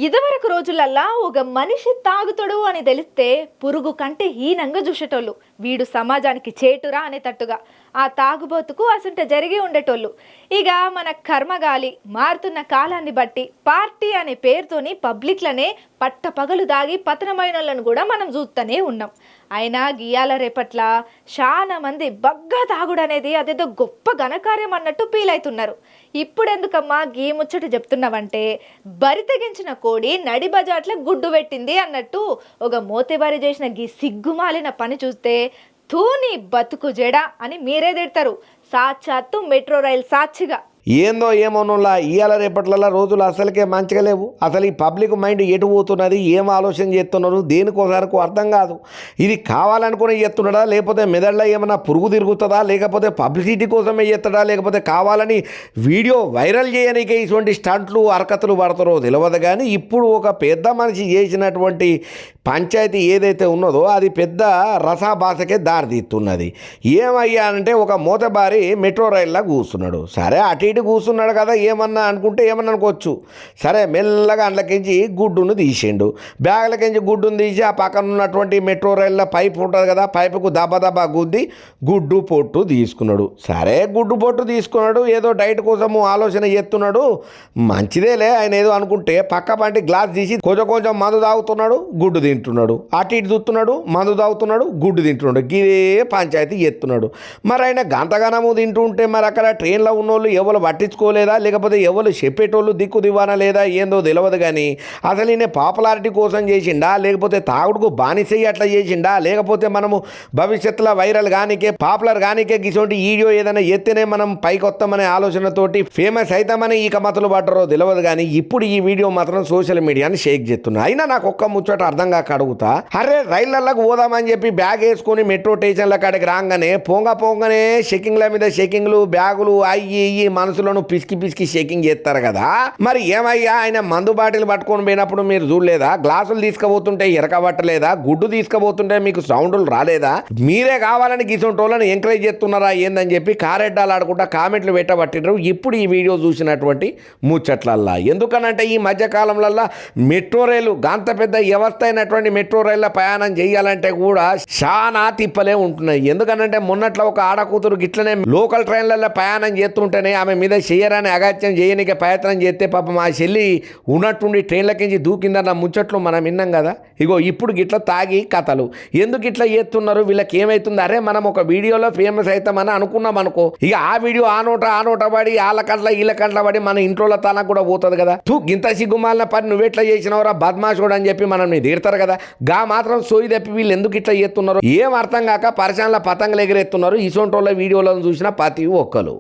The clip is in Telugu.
ఇదివరకు రోజులల్లా ఒక మనిషి తాగుతాడు అని తెలిస్తే పురుగు కంటే హీనంగా చూసేటోళ్ళు. వీడు సమాజానికి చేటురా అనేటట్టుగా ఆ తాగుబోతుకు అసంట జరిగి ఉండేటోళ్ళు. ఇక మన కర్మగాలి మారుతున్న కాలాన్ని బట్టి పార్టీ అనే పేరుతోని పబ్లిక్లనే పట్టపగలు దాగి పతనమైన వాళ్ళను కూడా మనం చూస్తూనే ఉన్నాం. అయినా గియాల రేపట్ల చాలా మంది బగ్గా తాగుడు అనేది అదేదో గొప్ప ఘనకార్యం అన్నట్టు ఫీల్ అవుతున్నారు. ఇప్పుడు ఎందుకమ్మా గీ ముచ్చట చెప్తున్నావంటే, బరి తెగించిన కోడి నడి బజాట్ల గుడ్డు పెట్టింది అన్నట్టు ఒక మోతేబారి చేసిన గీ సిగ్గుమాలిన పని చూస్తే తూని బతుకు జడ అని మీరే తిడతారు, సాక్షాత్తు మెట్రో రైల్ సాక్షిగా. ఏందో ఏమోనులా ఇవాళ రేపట్ల రోజులు అసలుకే మంచిగా లేవు. అసలు ఈ పబ్లిక్ మైండ్ ఎటు పోతున్నది, ఏం ఆలోచన చేస్తున్నారు, దేనికోసారికి అర్థం కాదు. ఇది కావాలనుకుని చేస్తున్నాడా, లేకపోతే మెదడులో ఏమైనా పురుగు తిరుగుతుందా, లేకపోతే పబ్లిసిటీ కోసమే చేస్తాడా, లేకపోతే కావాలని వీడియో వైరల్ చేయడానికి ఇటువంటి స్టంట్లు హరకతులు పడతారో తెలియదు. కానీ ఇప్పుడు ఒక పెద్ద మనిషి చేసినటువంటి పంచాయతీ ఏదైతే ఉన్నదో అది పెద్ద రసాభాసకే దారితీస్తున్నది. ఏమయ్యా అంటే, ఒక మోతబారి మెట్రో రైల్లో కూర్చున్నాడు. సరే అటు ఇటు కూర్చున్నాడు కదా, ఏమన్నా అనుకుంటే ఏమన్నా అనుకోవచ్చు. సరే మెల్లగా అందులోకించి గుడ్డును తీసిండు. బ్యాగ్లకించి గుడ్డును తీసి ఆ పక్కన ఉన్నటువంటి మెట్రో రైల్లో పైప్ ఉంటుంది కదా, పైపుకు దబ్బ గుద్ది గుడ్డు పొట్టు తీసుకున్నాడు. సరే గుడ్డు పొట్టు తీసుకున్నాడు, ఏదో డైట్ కోసము ఆలోచన చేస్తున్నాడు. మంచిదేలే ఆయన ఏదో అనుకుంటే పక్క పంటి గ్లాస్ తీసి కొంచెం మందు తాగుతున్నాడు, గుడ్డు తింటున్నాడు. అటు ఇటు చూస్తున్నాడు, మందు తాగుతున్నాడు, గుడ్డు తింటున్నాడు. గిదే పంచాయతీ చేస్తున్నాడు. మరి ఆయన గంతగనము తింటుంటే మరి అక్కడ ట్రైన్లో ఉన్నోళ్ళు ఎవరు పట్టించుకోలేదా, లేకపోతే ఎవరు చెప్పేటోళ్ళు దిక్కు దివానా లేదా ఏందో తెలియదు. కానీ అసలు ఈయన పాపులారిటీ కోసం చేసిండా, లేకపోతే తాగుడుకు బానిసయ్యి అట్లా చేసిండా, లేకపోతే మనము భవిష్యత్తులో వైరల్ కానికే పాపులర్ కానికే గిసోటి వీడియో ఏదైనా ఎత్తేనే మనం పైకి వస్తామనే ఆలోచనతోటి ఫేమస్ అవుతామని ఈ కమతలు పడ్డారో తెలియదు. కానీ ఇప్పుడు ఈ వీడియో మాత్రం సోషల్ మీడియాని షేక్ చేస్తున్నా. అయినా నాకు ఒక్క ముచ్చట అర్థం కాక అడుగుతా, అరే రైళ్లలోకి పోదామని చెప్పి బ్యాగ్ వేసుకొని మెట్రో స్టేషన్ల కాడికి రాగానే పోంగనే షెకింగ్ల మీద షెకింగ్లు, బ్యాగులు అయ్యి మనసులను పిసికి షేకింగ్ చేస్తారు కదా. మరి ఏమయ్యా ఆయన మందు బాటిల్ పట్టుకొని పోయినప్పుడు మీరు చూడలేదా, గ్లాసులు తీసుకుపోతుంటే ఎరకబట్టలేదా, గుడ్డు తీసుకుపోతుంటే మీకు సౌండ్లు రాలేదా? మీరే కావాలని గిసొంటోళ్ళని ఎంకరేజ్ చేస్తున్నారా ఏందని చెప్పి కారెడ్డాలు ఆడుకుంటా కామెంట్లు పెట్టబట్టినారు ఇప్పుడు ఈ వీడియో చూసినటువంటి ముచ్చట్లల్లా. ఎందుకనంటే ఈ మధ్యకాలంలో మెట్రో రైలు గంత పెద్ద వ్యవస్థ అయినటువంటి మెట్రో రైల్లో ప్రయాణం చేయాలంటే కూడా చాలా తిప్పలే ఉంటున్నాయి. ఎందుకనంటే మొన్నట్లో ఒక ఆడకూతురు గిట్లనే లోకల్ ట్రైన్లలో ప్రయాణం చేస్తుంటేనే ఆమె మీద చెయ్యరాని అగాత్యం చేయనికే ప్రయత్నం చేస్తే పాపం మా చెల్లి ఉన్నట్టుండి ట్రైన్లకించి దూకిందన్న ముచ్చట్లు మనం విన్నాం కదా. ఇగో ఇప్పుడు గిట్లా తాగి కథలు ఎందుకు ఇట్లా చేస్తున్నారు, వీళ్ళకి ఏమవుతుంది, అరే మనం ఒక వీడియోలో ఫేమస్ అవుతామని అనుకున్నాం అనుకో, ఇక ఆ వీడియో ఆ నోట పడి వాళ్ళ కంట్ల వీళ్ళ కంట్ల పడి మన ఇంట్లో తనకు కూడా పోతుంది కదా. ఇంత సిగ్గుమాలిన పని నువ్వెట్లా చేసినవరా బద్మాషుడు అని చెప్పి మనం తీరుతారు కదా. గా మాత్రం సోయి తప్పి వీళ్ళు ఎందుకు ఇట్లా చేస్తున్నారు ఏం అర్థం కాక పరిశానల పతంగులు ఎగిరెత్తున్నారు ఇసొంటోళ్ళ వీడియోలను చూసిన ప్రతి ఒక్కరు.